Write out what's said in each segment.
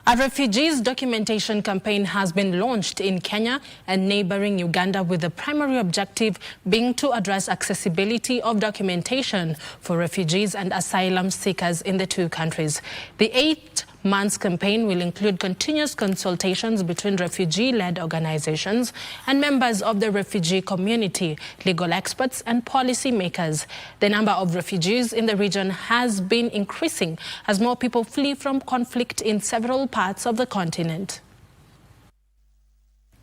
A refugees documentation campaign has been launched in Kenya and neighbouring Uganda, with the primary objective being to address accessibility of documentation for refugees and asylum seekers in the two countries. The 8 months campaign will include continuous consultations between refugee-led organizations and members of the refugee community, legal experts and policy makers. The number of refugees in the region has been increasing as more people flee from conflict in several parts of the continent.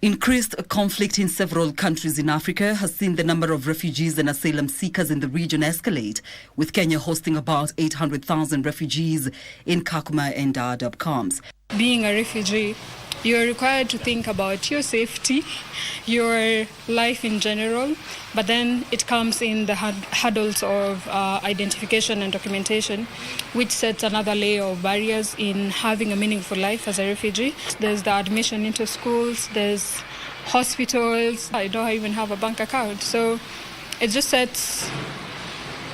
Increased conflict in several countries in Africa has seen the number of refugees and asylum seekers in the region escalate, with Kenya hosting about 800,000 refugees in Kakuma and Dadaab camps. Being a refugee, you're required to think about your safety, your life in general, but then it comes in the hurdles of identification and documentation, which sets another layer of barriers in having a meaningful life as a refugee. There's the admission into schools, there's hospitals. I don't even have a bank account, so it just sets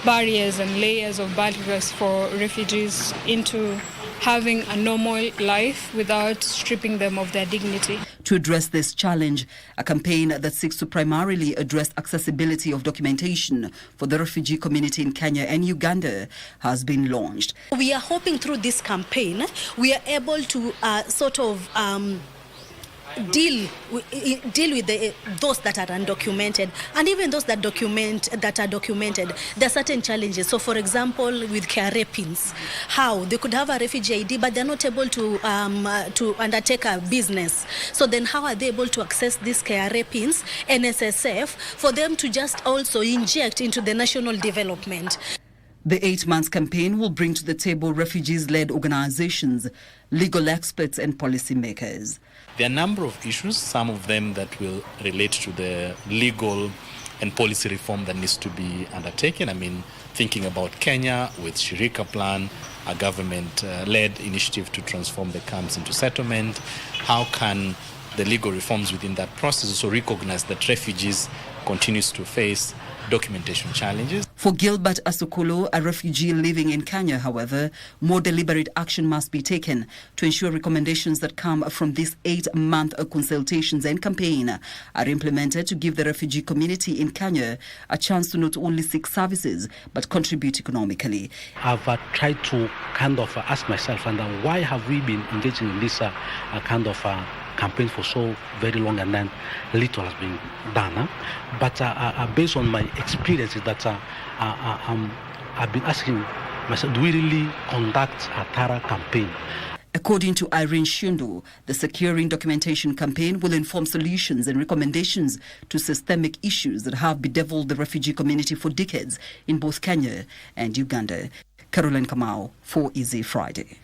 barriers and layers of barriers for refugees into having a normal life without stripping them of their dignity. To address this challenge, a campaign that seeks to primarily address accessibility of documentation for the refugee community in Kenya and Uganda has been launched. We are hoping through this campaign, we are able to deal with those that are undocumented, and even those that are documented. There are certain challenges. So, for example, with KRA pins, how they could have a refugee ID, but they're not able to undertake a business. So then, how are they able to access these KRA pins, NSSF, for them to just also inject into the national development? The 8 months campaign will bring to the table refugees-led organizations, legal experts and policymakers. There are a number of issues, some of them that will relate to the legal and policy reform that needs to be undertaken. I mean, thinking about Kenya with Shirika Plan, a government-led initiative to transform the camps into settlement. How can the legal reforms within that process also recognize that refugees continues to face documentation challenges? For Gilbert Asukulu, a refugee living in Kenya, however, more deliberate action must be taken to ensure recommendations that come from this 8-month consultations and campaign are implemented to give the refugee community in Kenya a chance to not only seek services but contribute economically. I've tried to kind of ask myself, why have we been engaging in this kind of campaign for so very long, and then little has been done. But based on my experiences, that I've been asking myself, do we really conduct a thorough campaign? According to Irene Shundu, the Securing Documentation campaign will inform solutions and recommendations to systemic issues that have bedeviled the refugee community for decades in both Kenya and Uganda. Caroline Kamau, 4EZ Friday.